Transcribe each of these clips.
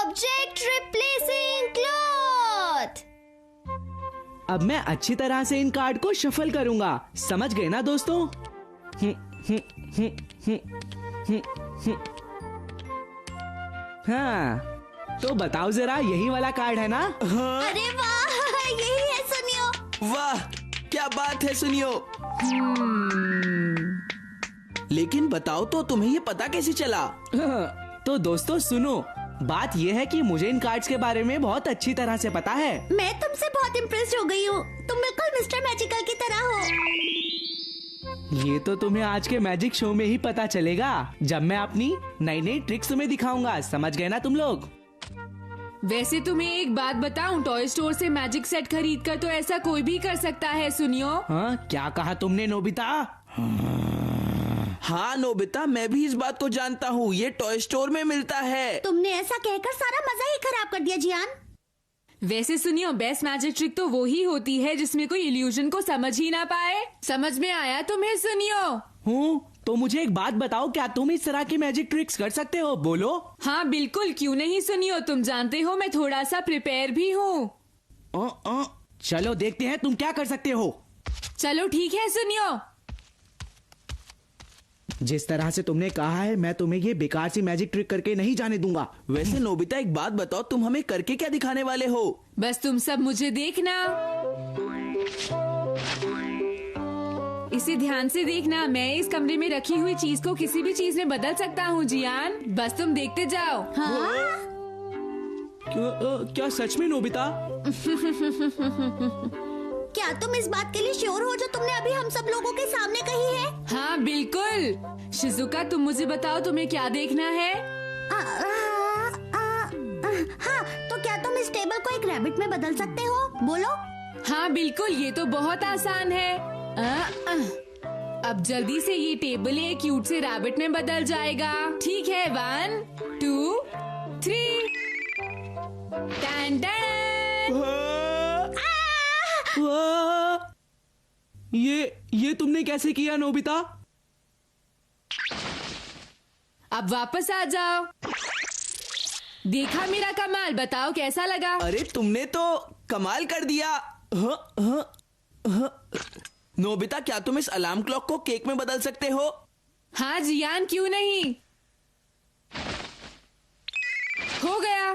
Object replacing cloth. अब मैं अच्छी तरह से इन कार्ड को शफल करूंगा, समझ गए ना दोस्तों? हाँ, तो बताओ जरा, यही वाला कार्ड है ना? हाँ? अरे वाह, यही है सुनियो। वाह, क्या बात है सुनियो। लेकिन बताओ तो तुम्हें ये पता कैसे चला? तो दोस्तों सुनो, बात यह है कि मुझे इन कार्ड्स के बारे में बहुत अच्छी तरह से पता है। मैं तुमसे बहुत इम्प्रेस हो गई हूँ, तुम बिल्कुल मिस्टर मैजिकल की तरह हो। ये तो तुम्हें आज के मैजिक शो में ही पता चलेगा, जब मैं अपनी नई नई ट्रिक्स तुम्हें दिखाऊंगा, समझ गए ना तुम लोग? वैसे तुम्हें एक बात बताऊं, टॉय स्टोर से मैजिक सेट खरीद कर तो ऐसा कोई भी कर सकता है सुनियो। हाँ, क्या कहा तुमने नोबिता? हाँ नोबिता, मैं भी इस बात को जानता हूँ, ये टॉय स्टोर में मिलता है। तुमने ऐसा कहकर सारा मजा ही खराब कर दिया जियान। वैसे सुनियो, बेस्ट मैजिक ट्रिक तो वो ही होती है जिसमें कोई इल्यूजन को समझ ही ना पाए। समझ में आया तुम्हें सुनियो? हूँ, तो मुझे एक बात बताओ, क्या तुम इस तरह की मैजिक ट्रिक्स कर सकते हो? बोलो। हाँ बिल्कुल, क्यों नहीं सुनियो, तुम जानते हो मैं थोड़ा सा प्रिपेयर भी हूँ। चलो देखते हैं तुम क्या कर सकते हो। चलो ठीक है सुनियो। जिस तरह से तुमने कहा है, मैं तुम्हें ये बेकार सी मैजिक ट्रिक करके नहीं जाने दूंगा। वैसे नोबिता एक बात बताओ, तुम हमें करके क्या दिखाने वाले हो? बस तुम सब मुझे देखना, इसे ध्यान से देखना। मैं इस कमरे में रखी हुई चीज को किसी भी चीज में बदल सकता हूँ जियान, बस तुम देखते जाओ। क्या सच में नोबिता? क्या तुम इस बात के लिए श्योर हो जो तुमने अभी हम सब लोगों के सामने कही है? हाँ बिल्कुल। शिजुका, तुम मुझे बताओ तुम्हें क्या देखना है? हाँ, तो क्या तुम इस टेबल को एक रैबिट में बदल सकते हो? बोलो। हाँ बिल्कुल, ये तो बहुत आसान है। अब जल्दी से ये टेबल एक क्यूट से रैबिट में बदल जाएगा। ठीक है, 1 2 3। टन टन। ये तुमने कैसे किया नोबिता? अब वापस आ जाओ। देखा मेरा कमाल, बताओ कैसा लगा? अरे तुमने तो कमाल कर दिया। नोबिता, क्या तुम इस अलार्म क्लॉक को केक में बदल सकते हो? हाँ जियान, क्यों नहीं। हो गया।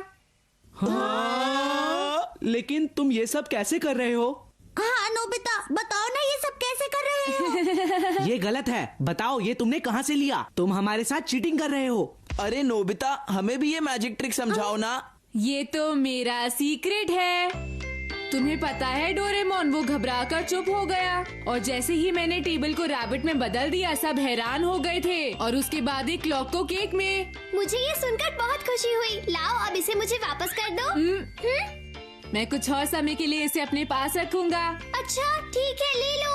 लेकिन तुम ये सब कैसे कर रहे हो? हाँ नोबिता, बताओ ना ये सब कैसे कर रहे हो? ये गलत है, बताओ ये तुमने कहाँ से लिया? तुम हमारे साथ चीटिंग कर रहे हो। अरे नोबिता, हमें भी ये मैजिक ट्रिक समझाओ ना। ये तो मेरा सीक्रेट है। तुम्हें पता है डोरेमोन, वो घबरा कर चुप हो गया और जैसे ही मैंने टेबल को रैबिट में बदल दिया, सब हैरान हो गए थे और उसके बाद एक क्लॉक को केक में। मुझे ये सुनकर बहुत खुशी हुई। लाओ, अब इसे मुझे वापस कर दो। मैं कुछ और समय के लिए इसे अपने पास रखूंगा। अच्छा ठीक है, ले लो।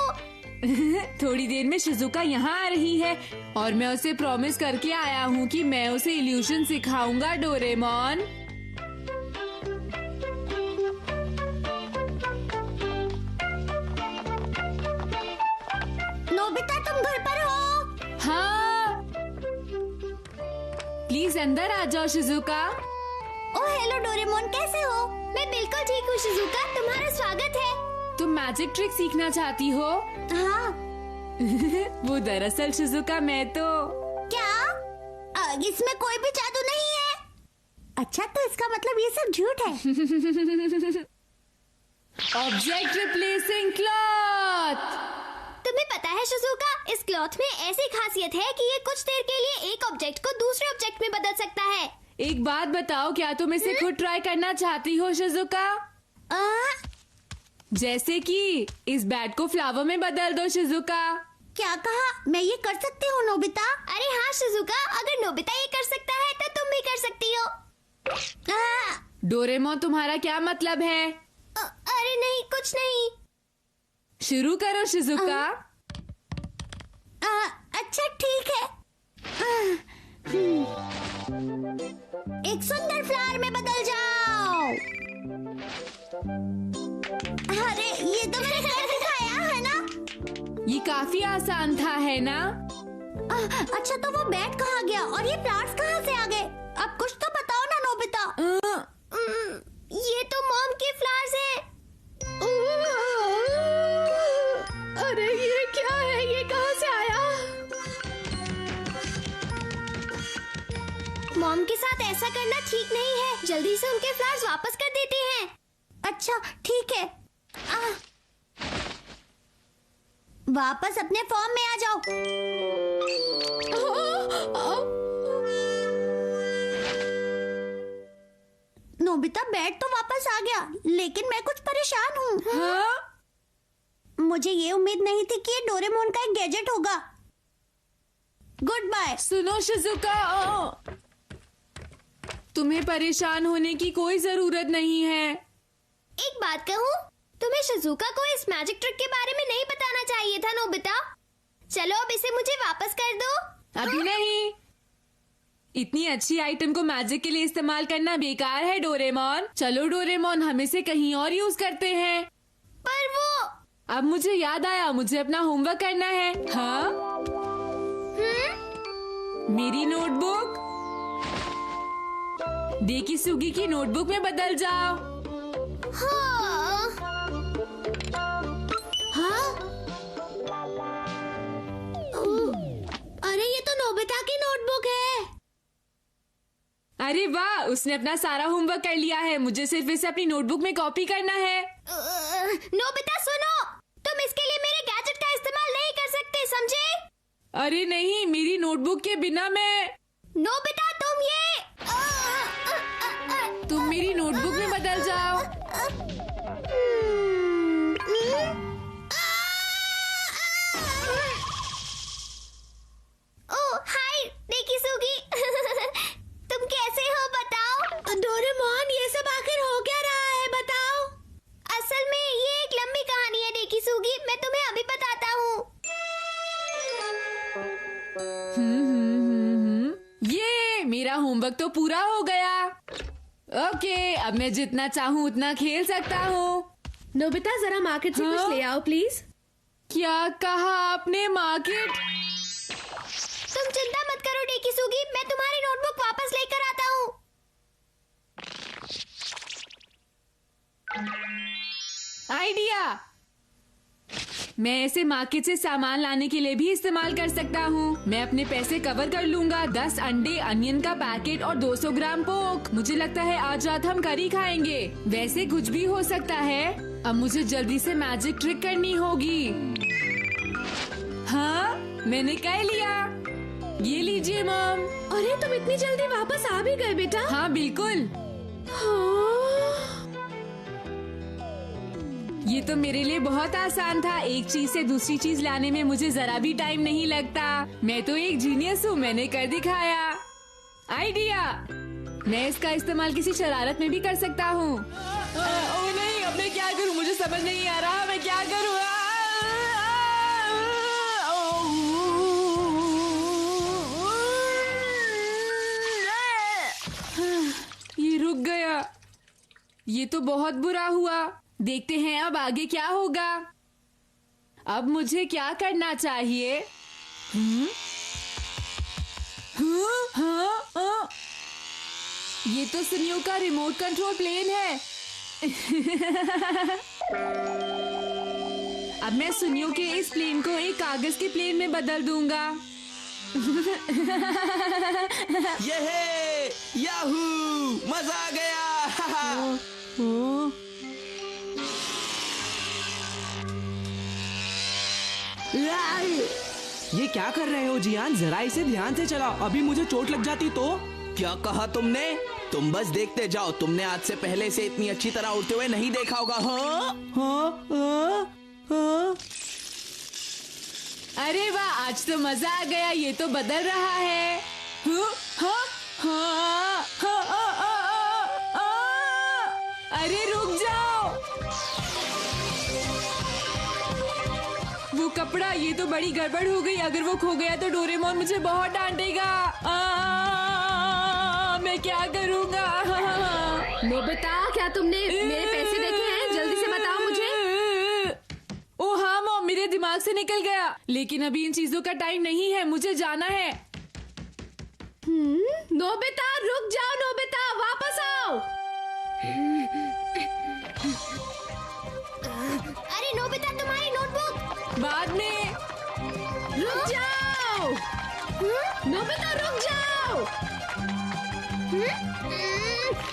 थोड़ी देर में शिजुका यहाँ आ रही है और मैं उसे प्रॉमिस करके आया हूँ कि मैं उसे इल्यूशन सिखाऊंगा डोरेमोन। नोबिता, तुम घर पर हो? हाँ, प्लीज अंदर आ जाओ शिजुका। ओह हेलो डोरेमोन, कैसे हो? मैं बिल्कुल ठीक हूँ शिजुका, तुम्हारा स्वागत है। तुम मैजिक ट्रिक सीखना चाहती हो? हाँ। वो दरअसल शिजुका, मैं तो। क्या? इसमें कोई भी जादू नहीं है? अच्छा, तो इसका मतलब ये सब झूठ है। Object replacing cloth. तुम्हें पता है शिजुका, इस क्लॉथ में ऐसी खासियत है कि ये कुछ देर के लिए एक ऑब्जेक्ट को दूसरे ऑब्जेक्ट में बदल सकता है। एक बात बताओ, क्या तुम इसे खुद ट्राई करना चाहती हो शिजुका? जैसे कि इस बैट को फ्लावर में बदल दो शिजुका। क्या कहा? मैं ये कर सकती हूँ नोबिता? अरे हाँ शिजुका, अगर नोबिता ये कर सकता है तो तुम भी कर सकती हो। डोरेमोन, तुम्हारा क्या मतलब है? अरे नहीं, कुछ नहीं। शुरू करो शिजुका। अच्छा ठीक है। एक सुंदर फ्लावर में बदल जाओ। अरे ये तो मैंने कर दिखाया है ना? ये काफी आसान था, है ना? अच्छा, तो वो बैट कहाँ गया और ये फ्लावर्स कहाँ से आ गए? अब कुछ तो बताओ ना नोबिता। मॉम के साथ ऐसा करना ठीक नहीं है। जल्दी से उनके फ्लावर्स वापस कर देते हैं। अच्छा ठीक है। वापस अपने फॉर्म में आ जाओ। नोबिता बैट तो वापस आ गया, लेकिन मैं कुछ परेशान हूँ। हाँ? मुझे ये उम्मीद नहीं थी कि ये डोरेमोन का एक गैजेट होगा। Good bye. सुनो शिजुका, तुम्हें परेशान होने की कोई जरूरत नहीं है। एक बात कहूँ, तुम्हें शिजुका को इस मैजिक ट्रिक के बारे में नहीं बताना चाहिए था नोबिता। चलो अब इसे मुझे वापस कर दो। अभी नहीं। इतनी अच्छी आइटम को मैजिक के लिए इस्तेमाल करना बेकार है डोरेमोन। चलो डोरेमोन, हम इसे कहीं और यूज करते हैं। पर वो अब मुझे याद आया, मुझे अपना होमवर्क करना है। हाँ? मेरी नोटबुक डेकिसुगी की नोटबुक में बदल जाओ। हाँ। हाँ? अरे ये तो नोबिता की नोटबुक है। अरे वाह, उसने अपना सारा होमवर्क कर लिया है। मुझे सिर्फ इसे अपनी नोटबुक में कॉपी करना है। नोबिता सुनो, तुम इसके लिए मेरे गैजेट का इस्तेमाल नहीं कर सकते, समझे? अरे नहीं, मेरी नोटबुक के बिना मैं। नोबिता तुम ये तुम मेरी नोटबुक में बदल जाओ। ओह हाय डेकिसुगी। तुम कैसे हो बताओ? डोरेमोन, ये सब आखिर हो क्या रहा है बताओ? असल में ये एक लंबी कहानी है डेकिसुगी, मैं तुम्हें अभी बताता हूँ। ये मेरा होमवर्क तो पूरा हो गया। ओके, अब मैं जितना चाहूँ उतना खेल सकता हूँ। नोबिता जरा मार्केट से हाँ? कुछ ले आओ प्लीज। क्या कहा आपने? मार्केट? तुम चिंता मत करो डेकिसुगी, मैं तुम्हारी नोटबुक वापस लेकर आता हूँ। आइडिया! मैं इसे मार्केट से सामान लाने के लिए भी इस्तेमाल कर सकता हूँ। मैं अपने पैसे कवर कर लूंगा। 10 अंडे, अनियन का पैकेट और 200 ग्राम पोक। मुझे लगता है आज रात हम करी खाएंगे। वैसे कुछ भी हो सकता है। अब मुझे जल्दी से मैजिक ट्रिक करनी होगी। हाँ, मैंने कर लिया। ये लीजिए मॉम। अरे तुम इतनी जल्दी वापस आ भी गए बेटा? हाँ बिल्कुल। ये तो मेरे लिए बहुत आसान था। एक चीज से दूसरी चीज लाने में मुझे जरा भी टाइम नहीं लगता। मैं तो एक जीनियस हूँ, मैंने कर दिखाया। आइडिया! मैं इसका इस्तेमाल किसी शरारत में भी कर सकता हूँ। ओ नहीं, अब मैं क्या करूँ? मुझे समझ नहीं आ रहा, मैं क्या करूँ? ये रुक गया। ये तो बहुत बुरा हुआ। देखते हैं अब आगे क्या होगा। अब मुझे क्या करना चाहिए? ये तो सुनियो का रिमोट कंट्रोल प्लेन है। अब मैं सुनियो के इस प्लेन को एक कागज के प्लेन में बदल दूंगा। ये याहू, मजा आ गया। ये क्या कर रहे हो जियान? जरा इसे ध्यान से चलाओ, अभी मुझे चोट लग जाती तो। क्या कहा तुमने? तुम बस देखते जाओ। तुमने आज से पहले से इतनी अच्छी तरह उड़ते हुए नहीं देखा होगा। हाँ? अरे वाह, आज तो मजा आ गया। ये तो बदल रहा है। अरे रुक जाओ। वो कपड़ा, ये तो बड़ी गड़बड़ हो गई। अगर वो खो गया तो डोरेमोन मुझे बहुत डांटेगा। मैं क्या करूँगा? नोबिता, क्या तुमने मेरे पैसे देखे हैं? जल्दी से बताओ मुझे। ओ हाँ मॉम, मेरे दिमाग से निकल गया। लेकिन अभी इन चीजों का टाइम नहीं है, मुझे जाना है। नोबिता रुक जाओ। नोबिता वापस आओ। अरे नोबिता, तुम्हारी नोटबुक। बाद में। रुक जाओ। नोबिता रुक जाओ।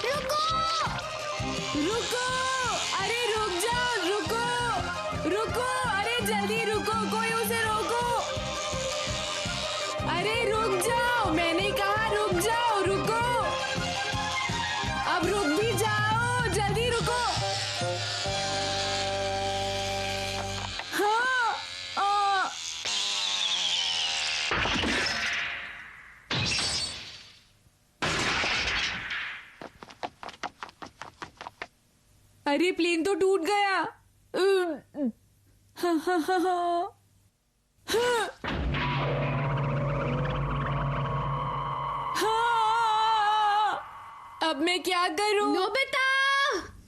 रुको। रुको, अरे रुक जाओ, रुको रुको, अरे जल्दी रुको, कोई उसे रोको। अरे रुक जाओ, मैंने कहा रुक जाओ, रुको। अब रुक भी जाओ, जल्दी रुको। हाँ, अरे प्लेन तो टूट गया। हाँ, हाँ, हाँ, हाँ। हाँ। हाँ। अब मैं क्या करूं? नोबिता,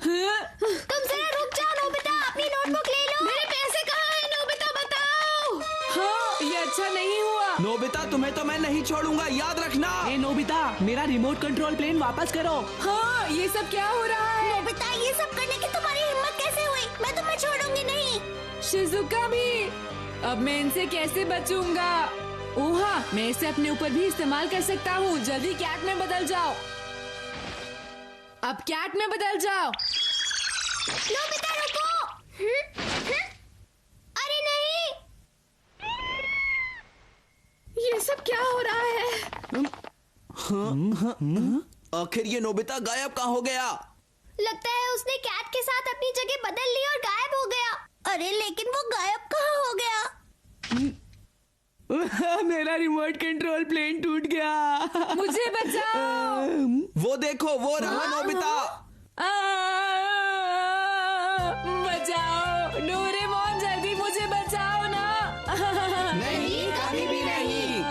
हाँ? तुम जरा रुक जाओ नोबिता, अपनी नोटबुक ले लो। मेरे पैसे कहाँ हैं नोबिता, बताओ। हाँ, ये अच्छा नहीं हुआ। नोबिता तुम्हें तो मैं नहीं छोड़ूंगा, याद रखना। ए नोबिता, मेरा रिमोट कंट्रोल प्लेन वापस करो। हाँ, ये सब क्या हो रहा है? नोबिता, ये सब करने की तुम्हारी हिम्मत कैसे हुई? मैं तुम्हें छोड़ूंगी नहीं। शिजुका भी। अब मैं इनसे कैसे बचूंगा? ओह हाँ, मैं इसे अपने ऊपर भी इस्तेमाल कर सकता हूँ। जल्दी कैट में बदल जाओ। अब कैट में बदल जाओ। नोबिता रुको। अरे नहीं। ये सब क्या हो रहा है? आखिर ये नोबिता गायब कहाँ हो गया? लगता है उसने कैट के साथ अपनी जगह बदल ली और गायब हो गया। अरे लेकिन वो गायब कहाँ हो गया? मेरा रिमोट कंट्रोल प्लेन टूट गया। मुझे बचाओ। वो देखो, वो रहा नोबिता। बचाओ डोरेमोन, जल्दी मुझे बचाओ ना। नहीं, कभी भी नहीं।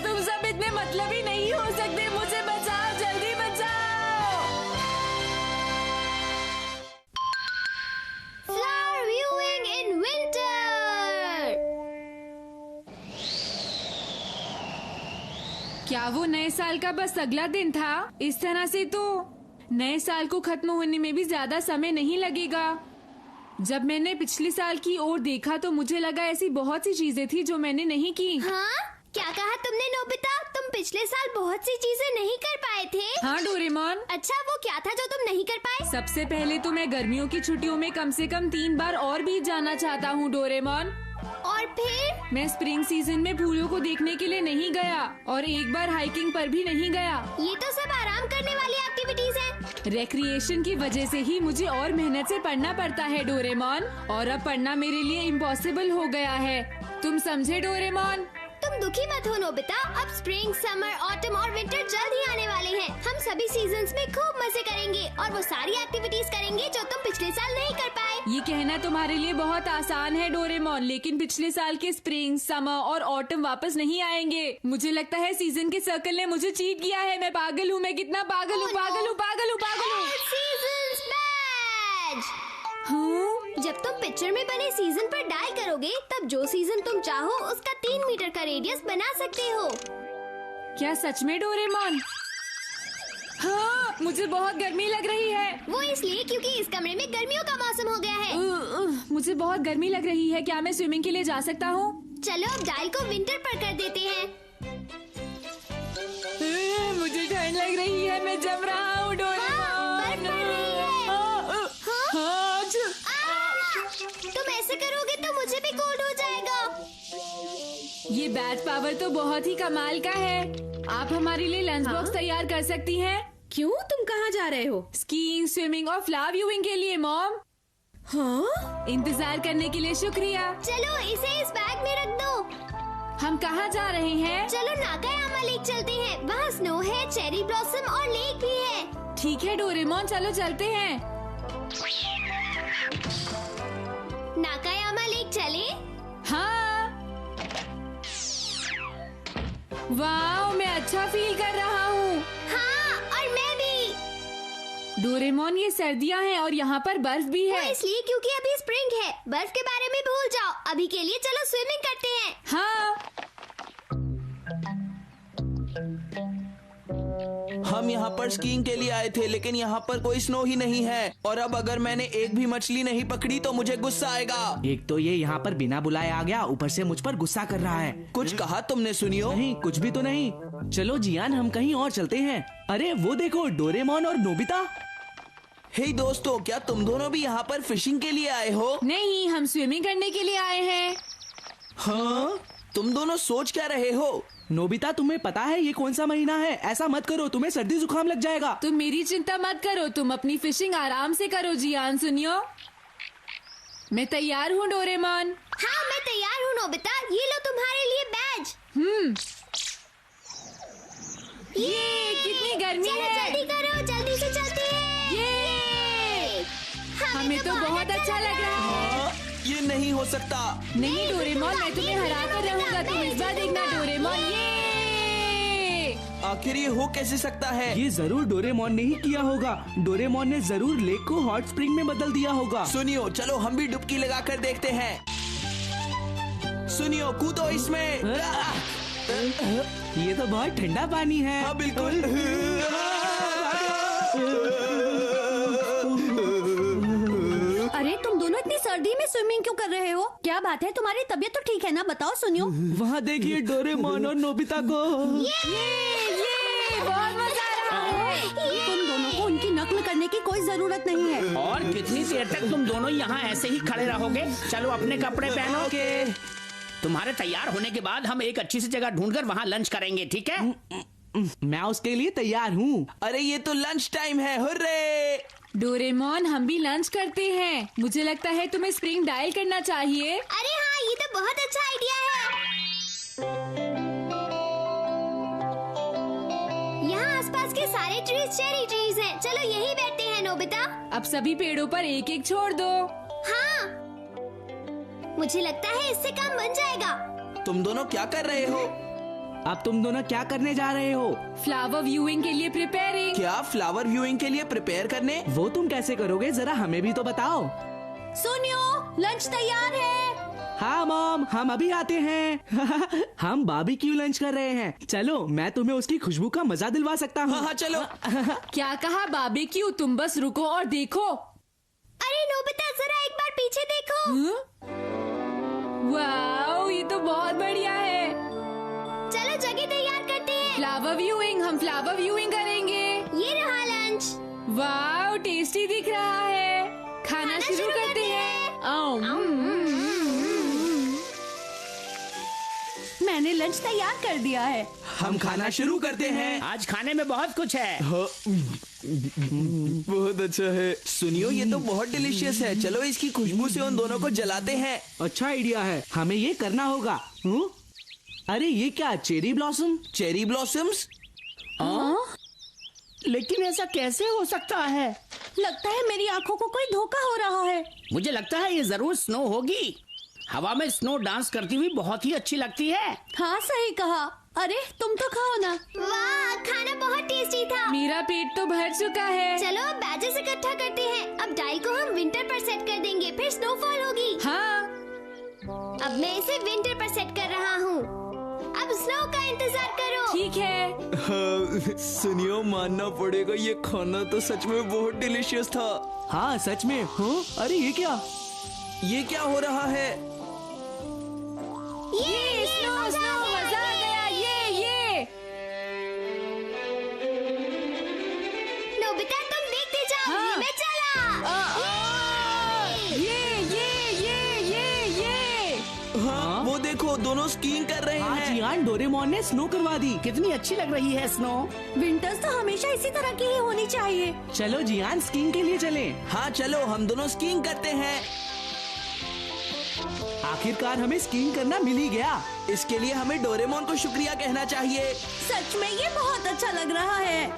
तुम सब इतने मतलबी नहीं हो सकते। मुझे बचाओ, जल्दी बचाओ। Flower viewing in winter. क्या वो नए साल का बस अगला दिन था? इस तरह से तो नए साल को खत्म होने में भी ज्यादा समय नहीं लगेगा। जब मैंने पिछले साल की ओर देखा तो मुझे लगा ऐसी बहुत सी चीजें थी जो मैंने नहीं की। हाँ, क्या कहा तुमने नोबिता? तुम पिछले साल बहुत सी चीजें नहीं कर पाए थे। हाँ डोरेमोन। अच्छा, वो क्या था जो तुम नहीं कर पाए? सबसे पहले तो मैं गर्मियों की छुट्टियों में कम से कम 3 बार और भी जाना चाहता हूँ डोरेमोन। और फिर? मैं स्प्रिंग सीजन में फूलों को देखने के लिए नहीं गया और एक बार हाइकिंग पर भी नहीं गया। ये तो सब आराम करने वाली एक्टिविटीज हैं। रिक्रिएशन की वजह से ही मुझे और मेहनत से पढ़ना पड़ता है डोरेमोन, और अब पढ़ना मेरे लिए इम्पॉसिबल हो गया है। तुम समझे डोरेमोन? तुम दुखी मत हो नोबिता, अब स्प्रिंग, समर, ऑटम और विंटर जल्द ही आने वाले हैं। हम सभी सीजन्स में खूब मजे करेंगे और वो सारी एक्टिविटीज करेंगे जो तुम पिछले साल नहीं कर पाए। ये कहना तुम्हारे लिए बहुत आसान है डोरेमोन, लेकिन पिछले साल के स्प्रिंग, समर और ऑटम वापस नहीं आएंगे। मुझे लगता है सीजन के सर्कल ने मुझे चीट किया है। मैं पागल हूँ, मैं कितना पागल हूँ, पागल हूँ, पागल हूँ, पागल हूँ। सीजन्स बैज। हाँ? जब तुम पिक्चर में बने सीजन पर डायल करोगे, तब जो सीजन तुम चाहो उसका 3 मीटर का रेडियस बना सकते हो। क्या सच में डोरेमोन? हाँ, मुझे बहुत गर्मी लग रही है। वो इसलिए क्योंकि इस कमरे में गर्मियों का मौसम हो गया है। मुझे बहुत गर्मी लग रही है। क्या मैं स्विमिंग के लिए जा सकता हूँ? चलो अब डायल को विंटर पर कर देते हैं। मुझे ठंड लग रही है, मैं जम रहा हूँ डोरेमोन। बर्फ पड़ रही है। हाँ, तुम ऐसे करोगे तो मुझे भी कोल्ड हो जाएगा। ये बैट पावर तो बहुत ही कमाल का है। आप हमारे लिए लंच बॉक्स तैयार कर सकती हैं? क्यों, तुम कहाँ जा रहे हो? स्कीइंग, स्विमिंग और फ्लावर व्यूइंग के लिए मॉम। हाँ? इंतजार करने के लिए शुक्रिया। चलो इसे इस बैग में रख दो। हम कहाँ जा रहे हैं? चलो नाकायामा लेक चलते हैं। वहाँ स्नो है, चेरी ब्लॉसम और लेक भी है। ठीक है डोरेमोन, चलो चलते हैं। नाकायामा लेक चले? हाँ। वाह, मैं अच्छा फील कर रहा हूँ। हाँ, और मैं भी। डोरेमोन, ये सर्दियाँ हैं और यहाँ पर बर्फ भी वो है। इसलिए क्योंकि अभी स्प्रिंग है। बर्फ के बारे में भूल जाओ। अभी के लिए चलो स्विमिंग करते हैं। हाँ। हम यहाँ पर स्कीइंग के लिए आए थे, लेकिन यहाँ पर कोई स्नो ही नहीं है। और अब अगर मैंने एक भी मछली नहीं पकड़ी तो मुझे गुस्सा आएगा। एक तो ये यहाँ पर बिना बुलाए आ गया, ऊपर से मुझ पर गुस्सा कर रहा है। कुछ कहा तुमने, सुनियो? नहीं, कुछ भी तो नहीं। चलो जियान, हम कहीं और चलते हैं। अरे वो देखो, डोरेमोन और नोबिता। हे दोस्तों, क्या तुम दोनों भी यहाँ पर फिशिंग के लिए आए हो? नहीं, हम स्विमिंग करने के लिए आए हैं। हाँ? तुम दोनों सोच क्या रहे हो? नोबिता, तुम्हें पता है ये कौन सा महीना है? ऐसा मत करो, तुम्हें सर्दी जुकाम लग जाएगा। तुम मेरी चिंता मत करो, तुम अपनी फिशिंग आराम से करो। जियान सुनियो, मैं तैयार हूँ डोरेमोन। हाँ, मैं तैयार हूँ नोबिता। ये लो तुम्हारे लिए बैज। ये कितनी गर्मी चलो है। जल्दी करो, जल्दी से चलते हैं। ये हमें तो बहुत अच्छा लग रहा है। हाँ? ये नहीं हो सकता। नहीं डोरेमोन, मैं तुम्हें हरा कर रहूंगा, तुम इस बार देखना डोरेमोन। ये आखिर ये हो कैसे सकता है? ये जरूर डोरेमोन ने ही किया होगा। डोरेमोन ने जरूर लेक को हॉट स्प्रिंग में बदल दिया होगा। सुनियो, चलो हम भी डुबकी लगा कर देखते हैं। सुनियो, कूदो इसमें। ये तो बहुत ठंडा पानी है। हाँ बिल्कुल। अरे तुम दोनों इतनी सर्दी में स्विमिंग क्यों कर रहे हो? क्या बात है, तुम्हारी तबीयत तो ठीक है ना? बताओ सुनियो। वहाँ देखिए डोरेमोन और नोबिता को। ये बहुत मजा आ रहा है। तुम दोनों को उनकी नकल करने की कोई जरूरत नहीं है। और कितनी देर तक तुम दोनों यहाँ ऐसे ही खड़े रहोगे? चलो अपने कपड़े पहनो। ओके। तुम्हारे तैयार होने के बाद हम एक अच्छी सी जगह ढूंढकर वहाँ लंच करेंगे, ठीक है? मैं उसके लिए तैयार हूँ। अरे ये तो लंच टाइम है। हुर्रे! डोरेमोन, हम भी लंच करते हैं। मुझे लगता है तुम्हें स्प्रिंग डायल करना चाहिए। अरे हाँ, ये तो बहुत अच्छा आइडिया है। यहाँ आसपास के सारे ट्रीज चेरी ट्रीज हैं। चलो यही बैठते हैं नोबिता। अब सभी पेड़ों पर एक एक छोड़ दो। हाँ, मुझे लगता है इससे काम बन जाएगा। तुम दोनों क्या कर रहे हो? अब तुम दोनों क्या करने जा रहे हो? फ्लावर व्यूइंग के लिए प्रिपेयरिंग। क्या फ्लावर व्यूइंग के लिए प्रिपेयर करने? वो तुम कैसे करोगे, जरा हमें भी तो बताओ। सुनियो, लंच तैयार है। हाँ मॉम, हम अभी आते हैं। हम बारबेक्यू लंच कर रहे हैं। चलो, मैं तुम्हें उसकी खुशबू का मजा दिलवा सकता हूँ। हाँ हाँ चलो। क्या कहा बारबेक्यू? तुम बस रुको और देखो। अरे नोबिता, जरा एक बार पीछे देखो। वाओ, ये तो बहुत बढ़िया है। चलो जगह तैयार करते हैं। फ्लावर व्यूइंग, हम फ्लावर व्यूइंग करेंगे। ये रहा लंच। वाओ, टेस्टी दिख रहा है। खाना शुरू करते हैं। मैंने लंच तैयार कर दिया है। हम खाना शुरू करते हैं। आज खाने में बहुत कुछ है। बहुत अच्छा है। सुनियो, ये तो बहुत डिलीशियस है। चलो इसकी खुशबू से उन दोनों को जलाते हैं। अच्छा आइडिया है, हमें ये करना होगा। अरे ये क्या, चेरी ब्लॉसम? Cherry blossoms? लेकिन ऐसा कैसे हो सकता है? लगता है मेरी आंखों को कोई धोखा हो रहा है। मुझे लगता है ये जरूर स्नो होगी। हवा में स्नो डांस करती हुई बहुत ही अच्छी लगती है। हाँ सही कहा। अरे तुम तो खाओ ना। वाह, खाना बहुत टेस्टी था। मेरा पेट तो भर चुका है। चलो अब बैजेस इकट्ठा करते हैं। अब डाई को हम विंटर पर सेट कर देंगे, फिर स्नोफॉल होगी। हाँ, अब मैं इसे विंटर पर सेट कर रहा हूँ। अब स्नो का इंतजार करो। ठीक है। सुनियो, मानना पड़ेगा, ये खाना तो सच में बहुत डिलीशियस था। हाँ सच में। अरे ये क्या? ये क्या हो रहा है? ये स्नो मजा आ गया। ये नोबिता, तुम देखते जाओ। हाँ। ये मैं चला। ये हाँ, वो देखो, दोनों स्कीइंग कर रहे हाँ हैं। जियान, डोरेमोन ने स्नो करवा दी। कितनी अच्छी लग रही है स्नो। विंटर्स तो हमेशा इसी तरह की ही होनी चाहिए। चलो जियान, स्कीइंग के लिए चलें। हाँ चलो, हम दोनों स्कीइंग करते हैं। आखिरकार हमें स्कीइंग करना मिल ही गया। इसके लिए हमें डोरेमोन को शुक्रिया कहना चाहिए। सच में ये बहुत अच्छा लग रहा है।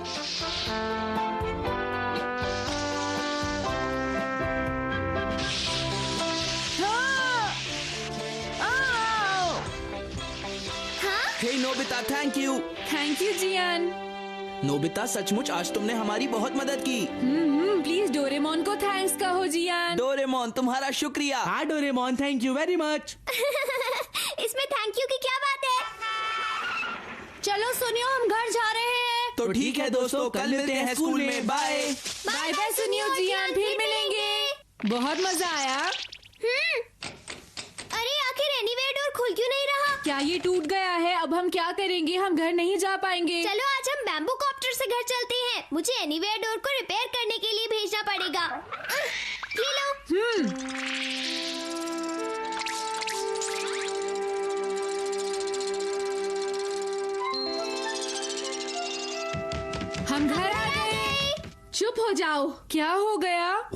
Hey Nobita, thank you. Thank you Gian. Nobita, सचमुच आज तुमने हमारी बहुत मदद की। प्लीज डोरेमोन को थैंक्स कहो जियान। डोरेमोन, तुम्हारा शुक्रिया। हाँ Doraemon, thank you very much. इसमें थैंक यू की क्या बात है? चलो सुनियो, हम घर जा रहे हैं। तो ठीक है दोस्तों, कल मिलते हैं स्कूल में। बाय। बाय बाय सुनियो जियान, फिर मिलेंगे। बहुत मजा आया। अरे आखिर एनीवेयर डोर खुल क्यों नहीं रहा? क्या ये टूट गया है? अब हम क्या करेंगे? हम घर नहीं जा पाएंगे। चलो आज हम बैम्बू कॉप्टर से घर चलते हैं। मुझे एनीवेयर डोर को रिपेयर करने के लिए भेजना पड़ेगा। ये लो। हम घर आ गए। चुप हो जाओ। क्या हो गया?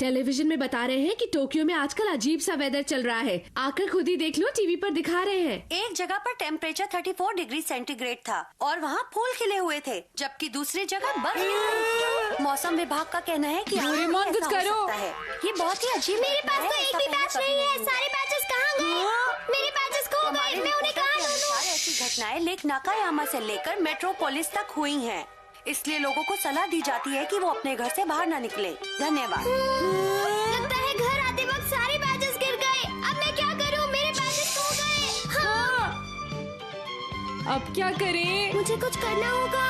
टेलीविजन में बता रहे हैं कि टोक्यो में आजकल अजीब सा वेदर चल रहा है। आकर खुद ही देख लो, टीवी पर दिखा रहे हैं। एक जगह पर टेम्परेचर 34 डिग्री सेंटीग्रेड था और वहाँ फूल खिले हुए थे, जबकि दूसरी जगह बर्फ। मौसम विभाग का कहना है कि डोरेमोन, ऐसा कुछ हो करो। सकता है। ये बहुत ही अजीब। मेरे पास तो एक भी पैच नहीं है। सारे पैचेस कहाँ गए? मेरे पैचेस खो गए। मैं उन्हें कहाँ ढूंढूं? ऐसी घटनाएं लेक नाकायामा से लेकर मेट्रोपोलिस तक हुई हैं। इसलिए लोगों को सलाह दी जाती है कि वो अपने घर से बाहर न निकले। धन्यवाद। लगता है घर आते वक्त सारे पैचेस गिर गए। अब मैं क्या करूं? मेरे पैचेस खो गए। हाँ। अब क्या करें? मुझे कुछ करना होगा।